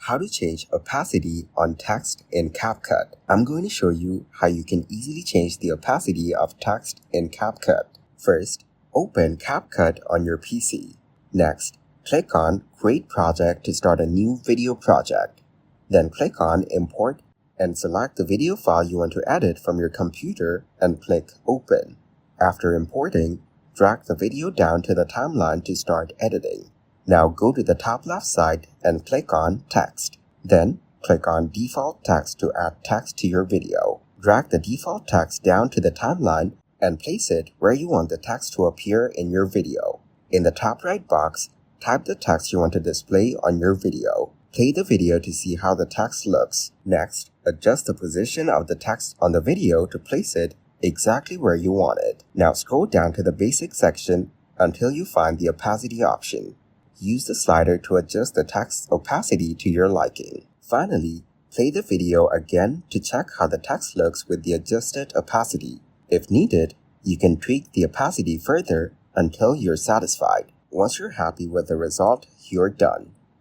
How to change opacity on text in Capcut. I'm going to show you how you can easily change the opacity of text in Capcut. First, open Capcut on your PC. Next, click on Create Project to start a new video project. Then click on Import and select the video file you want to edit from your computer and click Open. After importing, drag the video down to the timeline to start editing. Now go to the top left side and click on Text. Then click on Default Text to add text to your video. Drag the default text down to the timeline and place it where you want the text to appear in your video. In the top right box, type the text you want to display on your video. Play the video to see how the text looks. Next, adjust the position of the text on the video to place it exactly where you want it. Now scroll down to the basic section until you find the opacity option. Use the slider to adjust the text opacity to your liking. Finally, play the video again to check how the text looks with the adjusted opacity. If needed, you can tweak the opacity further until you're satisfied. Once you're happy with the result, you're done.